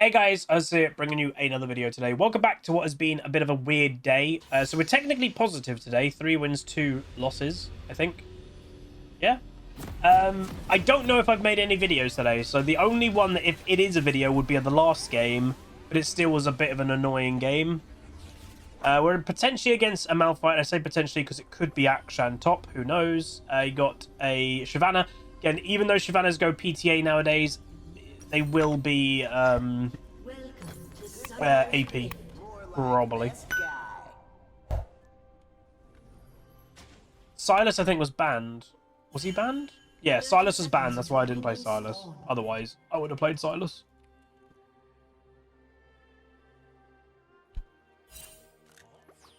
Hey guys, Huzzy bringing you another video today. Welcome back to what has been a bit of a weird day. So we're technically positive today. 3 wins, 2 losses, I think. Yeah. I don't know if I've made any videos today. So the only one that, if it is a video, would be of the last game. But it still was a bit of an annoying game. We're potentially against a Malphite. I say potentially because it could be Akshan top. Who knows? You got a Shyvana. Again, even though Shyvanas go PTA nowadays, they will be AP, probably. Silas, I think, was banned. Was he banned? Yeah, Silas was banned. That's why I didn't play Silas. Otherwise, I would have played Silas.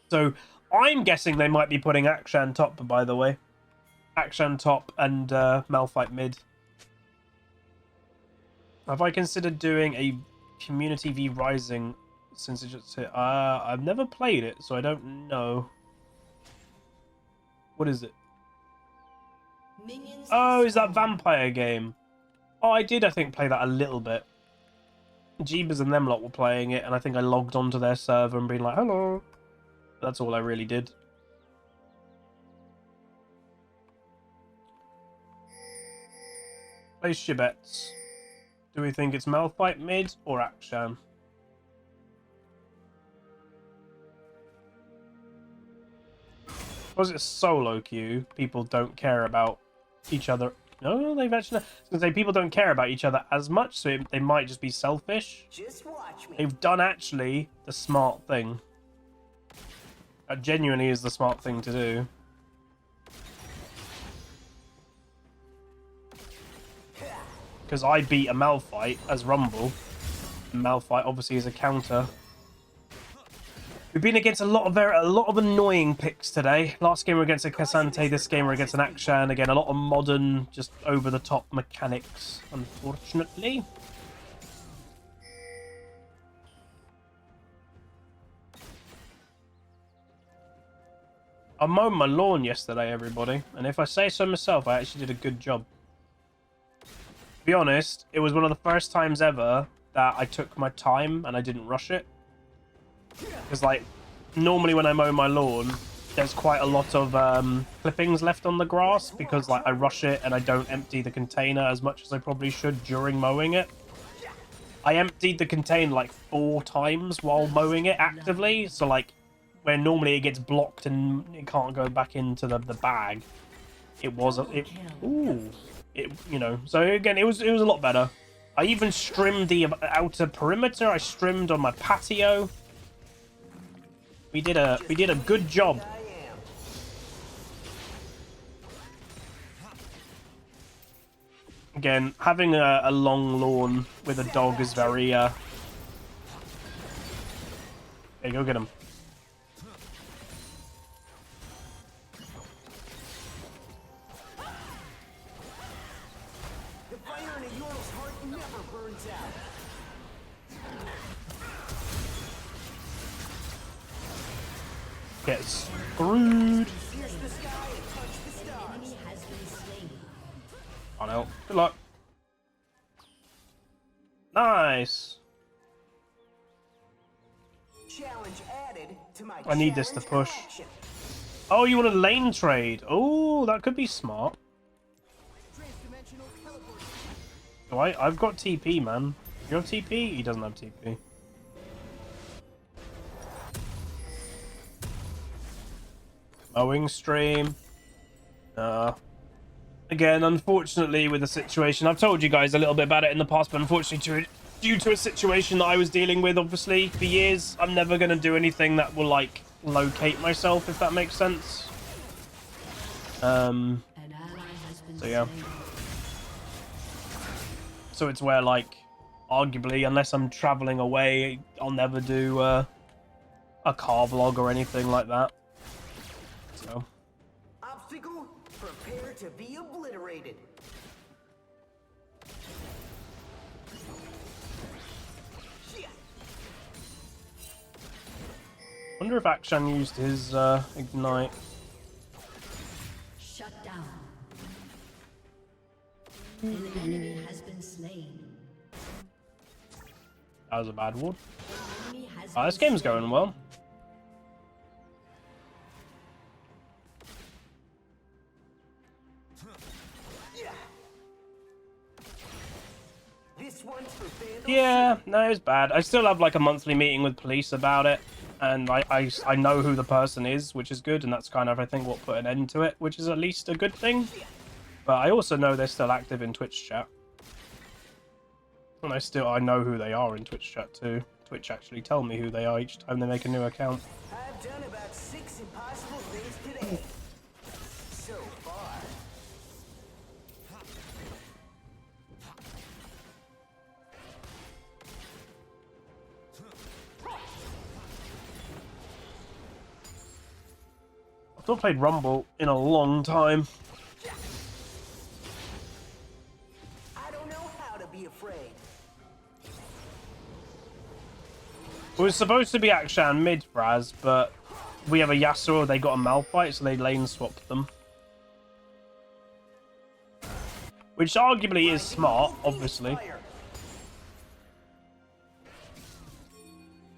So, I'm guessing they might be putting Akshan top, by the way. Akshan top and Malphite mid. Have I considered doing a Community v Rising since it just hit? I've never played it, so I don't know. What is it? Oh, is that vampire game? Oh, I did, I think, play that a little bit. Jeebers and them lot were playing it, and I think I logged onto their server and been like, hello. That's all I really did. Place your bets. Do we think it's Malphite mid or Akshan? Was it solo queue? People don't care about each other. No, they've actually. I was gonna say people don't care about each other as much, so they might just be selfish. Just watch me. They've done actually the smart thing. That genuinely is the smart thing to do. Because I beat a Malphite as Rumble. And Malphite obviously is a counter. We've been against a lot of annoying picks today. Last game we're against a Cassante, this game we're against an Akshan. Again, a lot of modern, just over-the-top mechanics, unfortunately. I mowed my lawn yesterday, everybody. And if I say so myself, I actually did a good job. To be honest, it was one of the first times ever that I took my time and I didn't rush it. Because, like, normally when I mow my lawn, there's quite a lot of clippings left on the grass because, like, I rush it and I don't empty the container as much as I probably should during mowing it. I emptied the container, like, 4 times while mowing it actively. So, like, where normally it gets blocked and it can't go back into the bag, it was... Ooh... you know, so again, it was a lot better. I even strimmed the outer perimeter. I strimmed on my patio. We did a good job. Again, having a long lawn with a dog is very Hey, go get him. Get screwed. Oh no. Good luck. Nice. I need this to push. Oh, you want a lane trade? Oh, that could be smart. Oh, I've got TP, man. You have TP? He doesn't have TP. Mowing stream. Again, unfortunately, with the situation, I've told you guys a little bit about it in the past, but unfortunately, due to a situation that I was dealing with, obviously, for years, I'm never going to do anything that will, like, locate myself, if that makes sense. So, yeah. So it's where, like, arguably, unless I'm traveling away, I'll never do a car vlog or anything like that. So. Obstacle, prepare to be obliterated. Wonder if Akshan used his ignite. Shut down. An enemy has been slain. That was a bad ward. Enemy has Oh, this been game's slain. going well. This one's for Vandal. Yeah, no, it's bad. I still have like a monthly meeting with police about it, and I know who the person is, which is good, and that's kind of, I think, what put an end to it, which is at least a good thing. But I also know they're still active in Twitch chat. And I know who they are in Twitch chat too. Twitch actually tell me who they are each time they make a new account. I've done about 6 impossible things today. So far. I've not played Rumble in a long time. I don't know how to be afraid. It was supposed to be Akshan mid, Braz, but we have a Yasuo, they got a Malphite, so they lane swapped them. Which arguably is smart, obviously.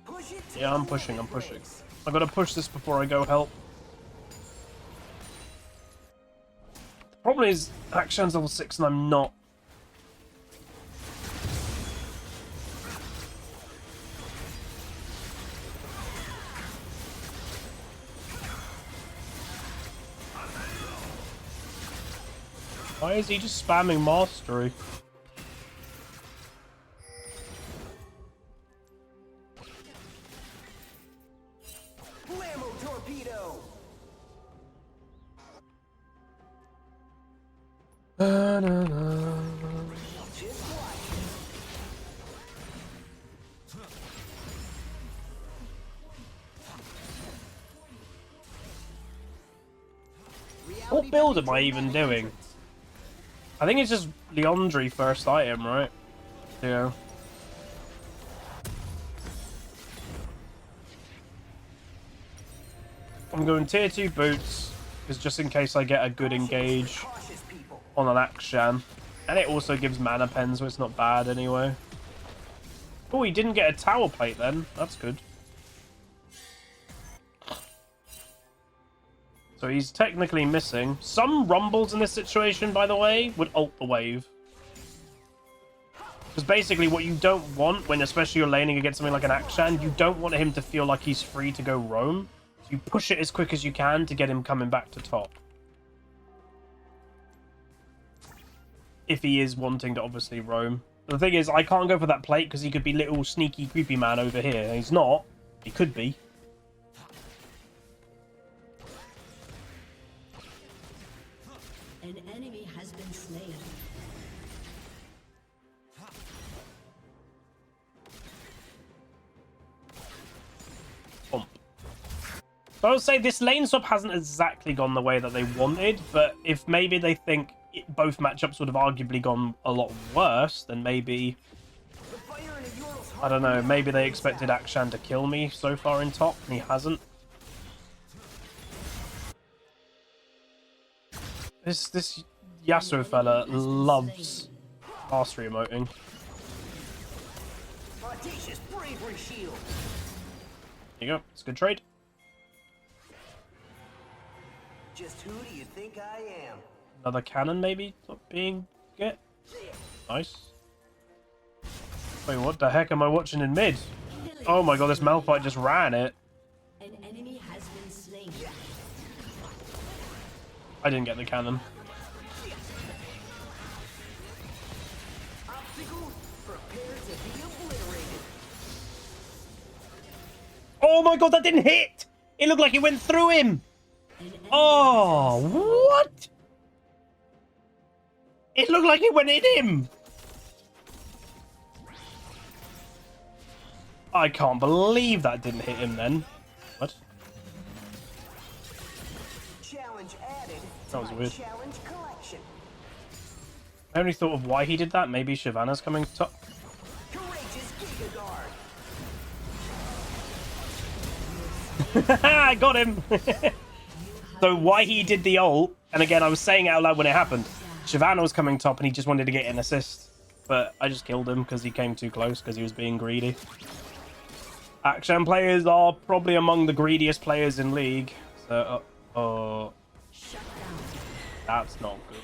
Push it to Yeah, I'm the pushing. limits. I gotta push this before I go help. The problem is, Akshan's level 6 and I'm not. Why is he just spamming mastery? Blammo torpedo. Just watch. What build am I even doing? I think it's just Leandri first item, right? Yeah. I'm going tier 2 boots, because just in case I get a good engage Cautious people. on an Akshan. And it also gives mana pen, so it's not bad anyway. Oh, he didn't get a tower plate then. That's good. So he's technically missing. Some rumbles in this situation, by the way, would ult the wave. Because basically what you don't want, when especially you're laning against something like an Akshan, you don't want him to feel like he's free to go roam. So you push it as quick as you can to get him coming back to top. If he is wanting to obviously roam. The thing is, I can't go for that plate because he could be little sneaky creepy man over here. He's not. He could be. An enemy has been slain. Bump. So I would say this lane swap hasn't exactly gone the way that they wanted, but if maybe they think both matchups would have arguably gone a lot worse, then maybe, The fire in a Ural's I don't know, maybe they expected Akshan to kill me so far in top, and he hasn't. This Yasuo fella loves mastery emoting. audacious bravery shield. There you go, it's a good trade. Just who do you think I am? Another cannon maybe not being get. Nice. Wait, what the heck am I watching in mid? Oh my god, this Malphite just ran it. An enemy has been slain. I didn't get the cannon. Obstacle, prepare to be obliterated. Oh my god, that didn't hit! It looked like it went through him! An enemy Oh, has been slain. what? It looked like it went in him! I can't believe that didn't hit him then. What? Challenge added to That was my weird. challenge collection. I only thought of why he did that. Maybe Shyvana's coming top. Courageous Giga Guard. I got him! So why he did the ult, and again I was saying it out loud when it happened. Shyvana was coming top and he just wanted to get an assist. but I just killed him because he came too close because he was being greedy. Akshan players are probably among the greediest players in League. So, Shut down. that's not good.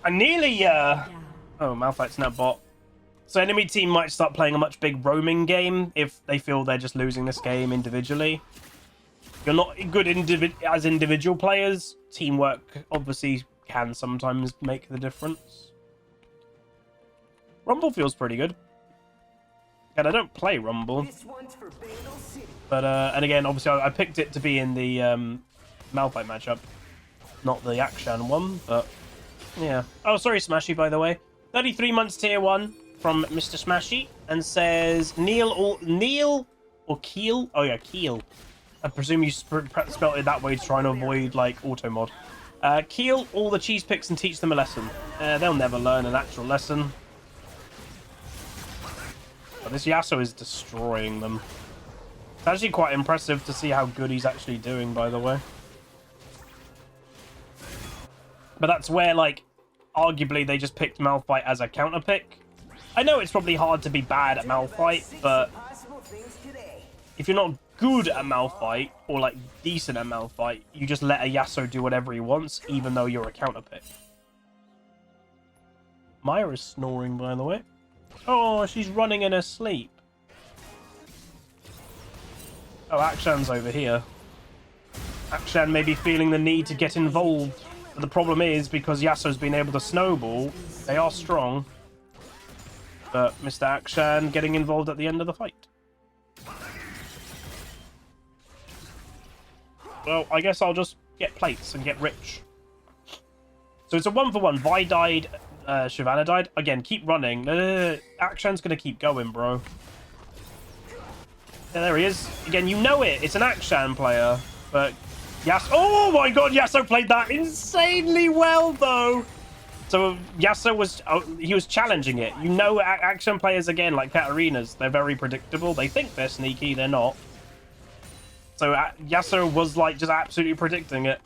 I nearly, Oh, Malphite's now bot. So enemy team might start playing a much big roaming game if they feel they're just losing this game individually. You're not good as individual players. Teamwork obviously can sometimes make the difference. Rumble feels pretty good. And I don't play Rumble. This one's for Vandal City. But, and again, obviously I picked it to be in the Malphite matchup. Not the Akshan one, but yeah. Oh, sorry, Smashy, by the way. 33 months tier 1 from Mr. Smashy. And says, Neil or Keel? Oh, yeah, Keel. I presume you spelled it that way to try and avoid, like, auto mod. Keel all the cheese picks and teach them a lesson. They'll never learn an actual lesson. But this Yasuo is destroying them. It's actually quite impressive to see how good he's actually doing, by the way. But that's where, like, arguably they just picked Malphite as a counter pick. I know it's probably hard to be bad at Malphite, but if you're not good at Malphite, or, like, decent at Malphite, you just let a Yasuo do whatever he wants, even though you're a counter pick. Myra's snoring, by the way. Oh, she's running in her sleep. Oh, Akshan's over here. Akshan may be feeling the need to get involved. But the problem is, because Yasuo's been able to snowball, they are strong. But Mr. Akshan getting involved at the end of the fight. Well, I guess I'll just get plates and get rich. So it's a 1-for-1. Vi died, Shyvana died. Again, keep running. Akshan's gonna keep going, bro. Yeah, there he is. Again, you know it. It's an Akshan player. But Yasuo... Oh my god, Yasuo played that insanely well, though. So Yasuo was... Oh, he was challenging it. You know Akshan players, again, like Katarinas, they're very predictable. They think they're sneaky. They're not. So Yasuo was, like, just absolutely predicting it.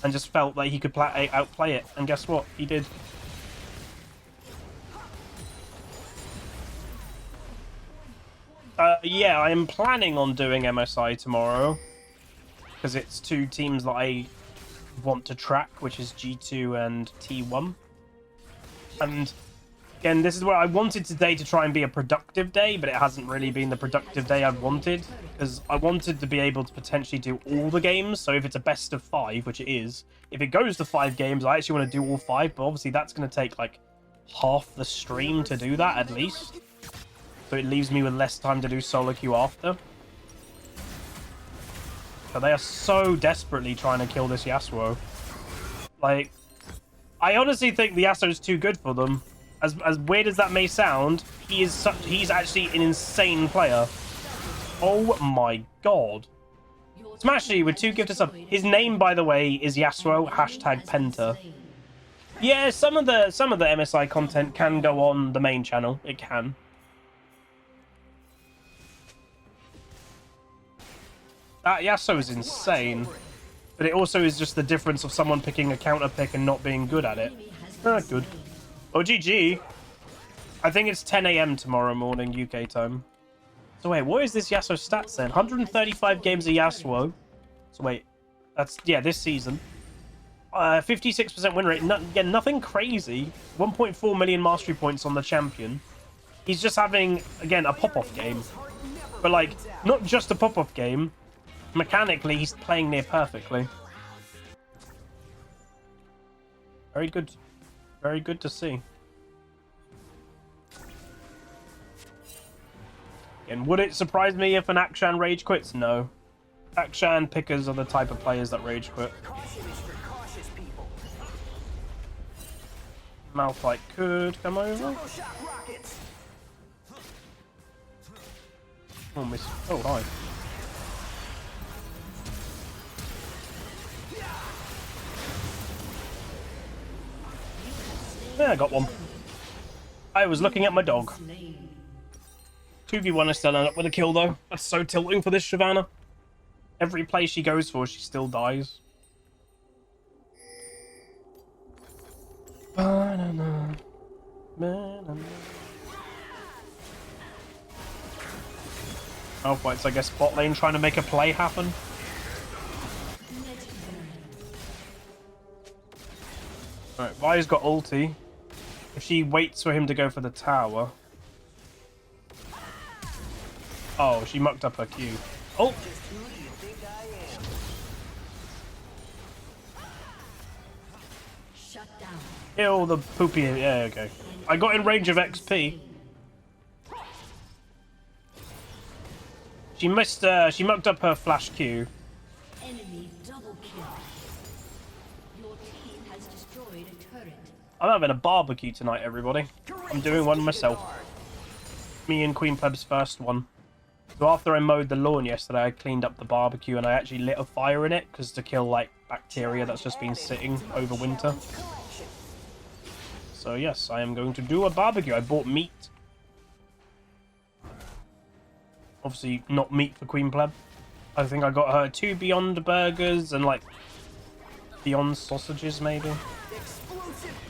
And just felt like he could outplay it. And guess what? He did. Yeah, I am planning on doing MSI tomorrow. Because it's two teams that I want to track, which is G2 and T1. And again, this is where I wanted today to try and be a productive day, but it hasn't really been the productive day I've wanted. Because I wanted to be able to potentially do all the games. So if it's a best of 5, which it is, if it goes to 5 games, I actually want to do all 5. But obviously that's going to take like half the stream to do that at least. So it leaves me with less time to do solo queue after. But they are so desperately trying to kill this Yasuo. Like, I honestly think the Yasuo is too good for them. As weird as that may sound, he's actually an insane player. Oh my god. Smashy with 2 gifted subs. His name, by the way, is Yasuo #Penta. Yeah, some of the MSI content can go on the main channel. It can. That Yasuo is insane. But it also is just the difference of someone picking a counter pick and not being good at it. Good. Oh, GG. I think it's 10 AM tomorrow morning, UK time. So wait, what is this Yasuo stats then? 135 games of Yasuo. So wait, that's, yeah, this season. 56% win rate. Again, nothing crazy. 1.4 million mastery points on the champion. He's just having, again, a pop-off game. But, like, not just a pop-off game. Mechanically, he's playing near perfectly. Very good. Very good to see. And would it surprise me if an Akshan rage quits? No. Akshan pickers are the type of players that rage quit. Malphite could come over. Oh, miss. Oh, hi. Yeah, I got one. I was looking at my dog. 2v1 is still end up with a kill, though. That's so tilting for this Shyvana. Every play she goes for, she still dies. Banana. Banana. Oh, wait, it's I guess bot lane trying to make a play happen. Alright, Vi's got ulti. If she waits for him to go for the tower. Oh, she mucked up her Q. Oh! Just who do you think I am? Shut down. Kill the poopy. Yeah, okay. I got in range of XP. She missed. She mucked up her flash Q. Enemy double kill. Your team has destroyed a turret. I'm having a barbecue tonight, everybody. I'm doing one myself. Me and Queen Pleb's first one. So after I mowed the lawn yesterday, I cleaned up the barbecue and I actually lit a fire in it because to kill like bacteria that's just been sitting over winter. So yes, I am going to do a barbecue. I bought meat. Obviously not meat for Queen Pleb. I think I got her 2 Beyond burgers and like Beyond sausages maybe.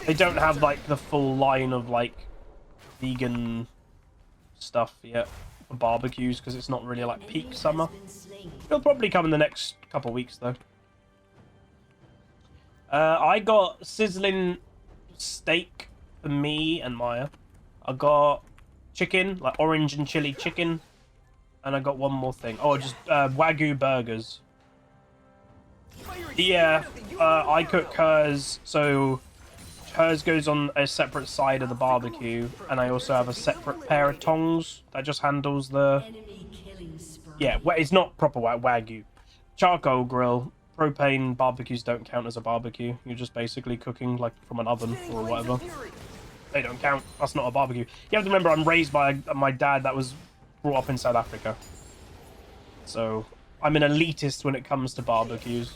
They don't have like the full line of like vegan stuff yet for barbecues because it's not really like peak summer. It'll probably come in the next couple of weeks though. I got sizzling steak for me and Maya. I got chicken, like orange and chili chicken. And I got one more thing. Oh, just Wagyu burgers. Yeah, I cook hers, so hers goes on a separate side of the barbecue, and I also have a separate pair of tongs that just handles the... Enemy killing spree. Yeah, it's not proper Wagyu. Charcoal grill. Propane barbecues don't count as a barbecue. You're just basically cooking like from an oven or whatever. They don't count. That's not a barbecue. You have to remember I'm raised by my dad that was brought up in South Africa. So I'm an elitist when it comes to barbecues.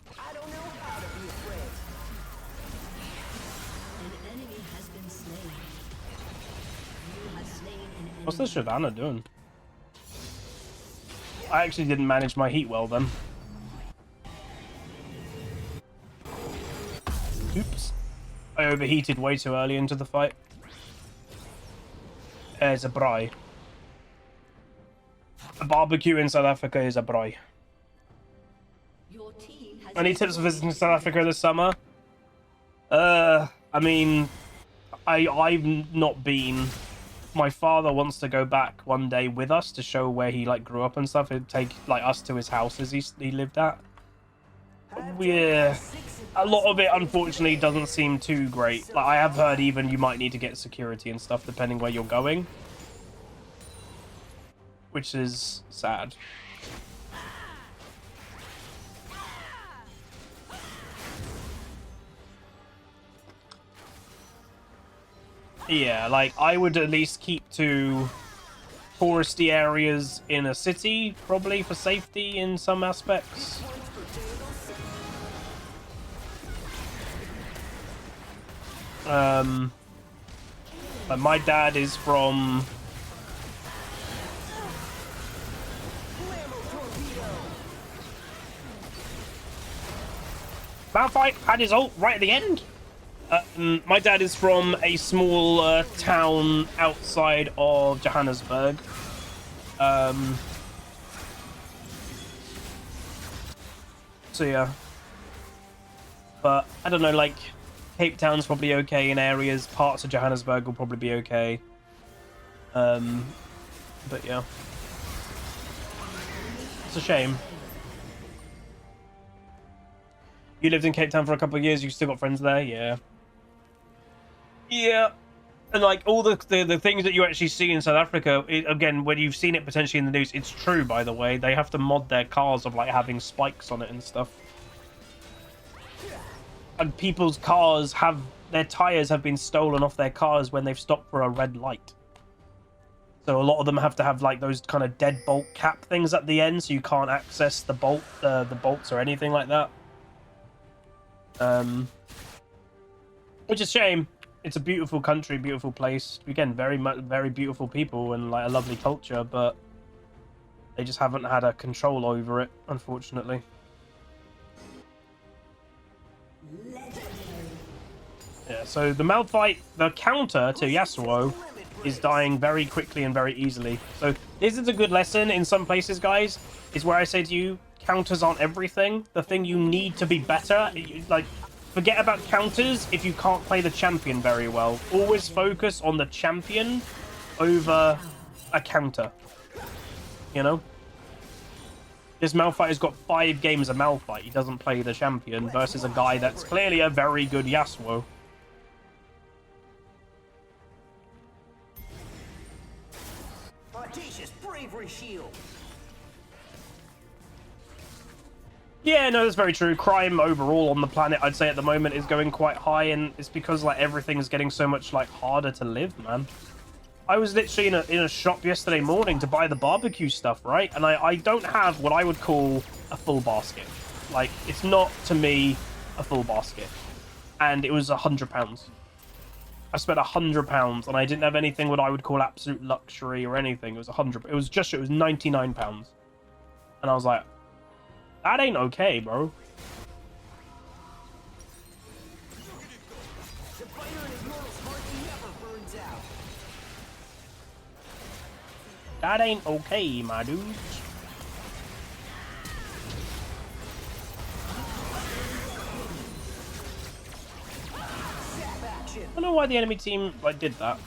I don't know how to be afraid. An enemy has been slain. You have slain an enemy. What's this Shyvana doing? I actually didn't manage my heat well then. Oops. I overheated way too early into the fight. There's a braai. A barbecue in South Africa is a braai. Your team has Any tips for visiting South Africa this summer? I mean, I've not been. My father wants to go back one day with us to show where he like grew up and stuff. He'd take like us to his houses he lived at. Yeah, a lot of it unfortunately doesn't seem too great. Like I have heard even you might need to get security and stuff depending where you're going, which is sad. Yeah, like I would at least keep to touristy areas in a city, probably for safety in some aspects. But my dad is from Malphite had his ult right at the end. My dad is from a small town outside of Johannesburg. So yeah. But I don't know, like Cape Town's probably okay in areas. Parts of Johannesburg will probably be okay. But yeah. It's a shame. You lived in Cape Town for a couple of years, you still got friends there? Yeah. Yeah. And like all the things that you actually see in South Africa, again, when you've seen it potentially in the news, it's true, by the way. They have to mod their cars of like having spikes on it and stuff. And people's cars have, their tires have been stolen off their cars when they've stopped for a red light. So a lot of them have to have like those kind of deadbolt cap things at the end, so you can't access the the bolts or anything like that. Which is a shame. It's a beautiful country, beautiful place. Again, very beautiful people and like a lovely culture, but they just haven't had a control over it, unfortunately. Yeah, so the Malphite, the counter to Yasuo is dying very quickly and very easily. So this is a good lesson in some places, guys, is where I say to you, counters aren't everything. The thing you need to be better, like, forget about counters if you can't play the champion very well. Always focus on the champion over a counter, you know? This Malphite has got 5 games of Malphite. He doesn't play the champion versus a guy that's clearly a very good Yasuo. Audacious bravery shield. Yeah, no, that's very true. Crime overall on the planet, I'd say at the moment, is going quite high, and it's because like everything is getting so much like harder to live, man. I was literally in a shop yesterday morning to buy the barbecue stuff, right? And I don't have what I would call a full basket. Like, it's not, to me, a full basket. And it was £100. I spent £100, and I didn't have anything what I would call absolute luxury or anything. It was £100. It was £99. And I was like, that ain't okay, bro. The fire in a mortal's heart never burns out. That ain't okay, my dudes. Zap action. I don't know why the enemy team like did that.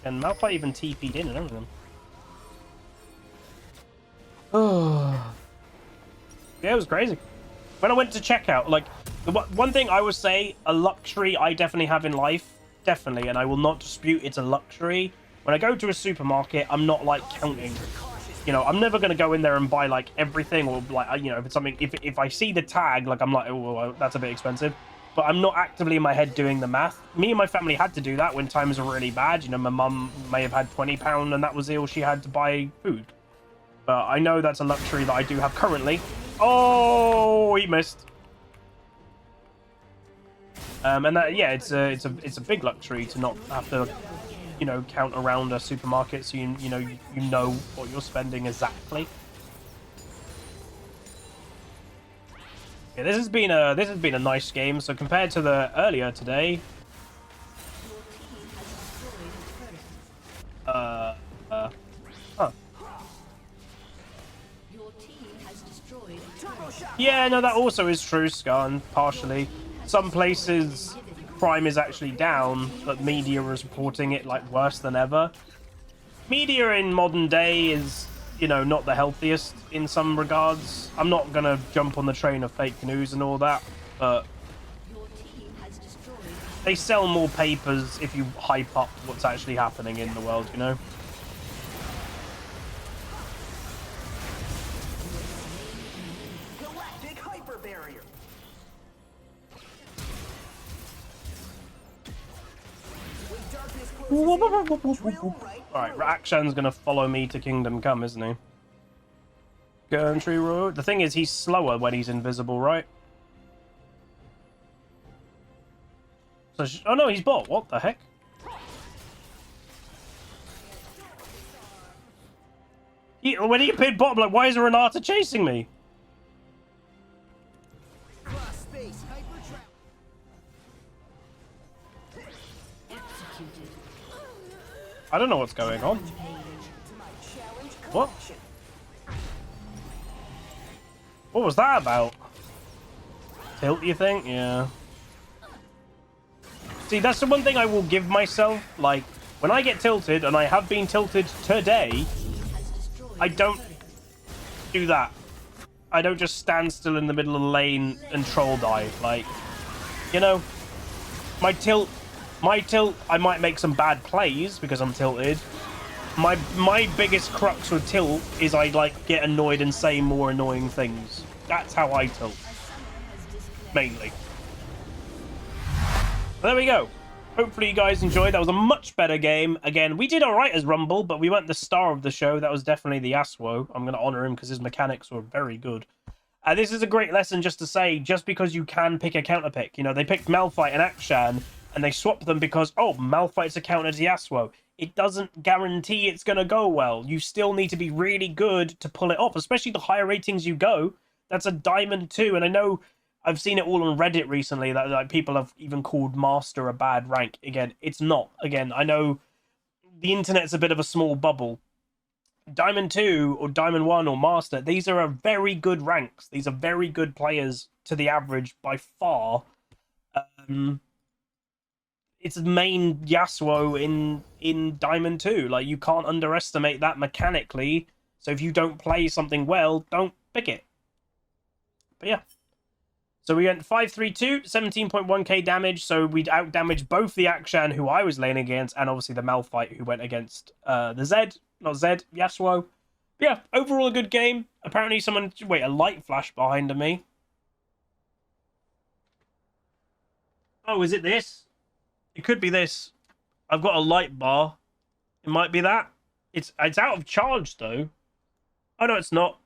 And Malphite even TP'd in and everything. Oh. Yeah, it was crazy. When I went to checkout, like, the one thing I would say, a luxury I definitely have in life, definitely, and I will not dispute it's a luxury. When I go to a supermarket, I'm not, like, counting. You know, I'm never going to go in there and buy, like, everything, or, like, you know, if it's something, if I see the tag, like, I'm like, oh, well, that's a bit expensive. But I'm not actively in my head doing the math. Me and my family had to do that when times were really bad. You know, my mum may have had £20 and that was all she had to buy food. But I know that's a luxury that I do have currently. Oh, he missed. And that, yeah, it's a big luxury to not have to, you know, count around a supermarket, so you know what you're spending exactly. Yeah, this has been a nice game. So compared to the earlier today, huh. Yeah, no, that also is true, Scan, partially. Some places, crime is actually down, but media is reporting it, like, worse than ever. Media in modern day is, you know, not the healthiest in some regards. I'm not gonna jump on the train of fake news and all that, but they sell more papers if you hype up what's actually happening in the world, you know? Alright, Rakshan's gonna follow me to Kingdom Come, isn't he? Country road. The thing is, he's slower when he's invisible, right? So, oh no, he's bot. What the heck? When he appeared bot, I'm like, why is Renata chasing me? I don't know what's going on. What? What was that about? Tilt, you think? Yeah. See, that's the one thing I will give myself. Like, when I get tilted, and I have been tilted today, I don't do that. I don't just stand still in the middle of the lane and troll dive. Like, you know, my tilt, I might make some bad plays because I'm tilted. My biggest crux with tilt is I, like, get annoyed and say more annoying things. That's how I tilt. Mainly. There we go. Hopefully you guys enjoyed. That was a much better game. Again, we did alright as Rumble, but we weren't the star of the show. That was definitely the Yasuo. I'm going to honor him because his mechanics were very good. This is a great lesson just to say, just because you can pick a counter pick. You know, they picked Malphite and Akshan, and they swapped them because, oh, Malphite's a counter to Yasuo. It doesn't guarantee it's going to go well. You still need to be really good to pull it off, especially the higher ratings you go. That's a diamond too, and I know I've seen it all on Reddit recently that like people have even called Master a bad rank. Again, it's not. Again, I know the internet's a bit of a small bubble. Diamond 2 or Diamond 1 or Master, these are a very good ranks. These are very good players to the average by far. It's main Yasuo in Diamond 2. Like, you can't underestimate that mechanically. So if you don't play something well, don't pick it. But yeah. So we went 5-3-2, 17.1k damage. So we'd out-damaged both the Akshan, who I was laning against, and obviously the Malphite, who went against the Zed. Not Zed, Yasuo. But yeah, overall a good game. Apparently someone... Wait, a light flash behind me. Oh, is it this? It could be this. I've got a light bar. It might be that. It's out of charge, though. Oh, no, it's not.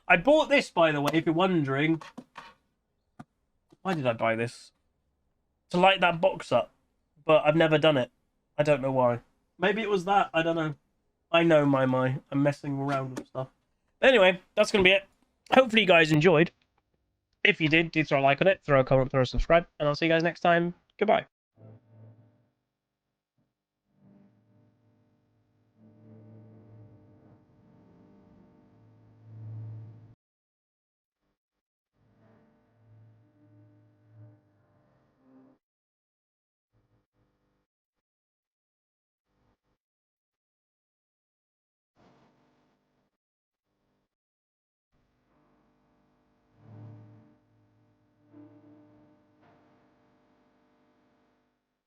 I bought this, by the way, if you're wondering. Why did I buy this? To light that box up. But I've never done it. I don't know why. Maybe it was that. I don't know. I know my. I'm messing around with stuff. But anyway, that's going to be it. Hopefully you guys enjoyed. If you did, do throw a like on it, throw a comment, throw a subscribe. And I'll see you guys next time. Goodbye.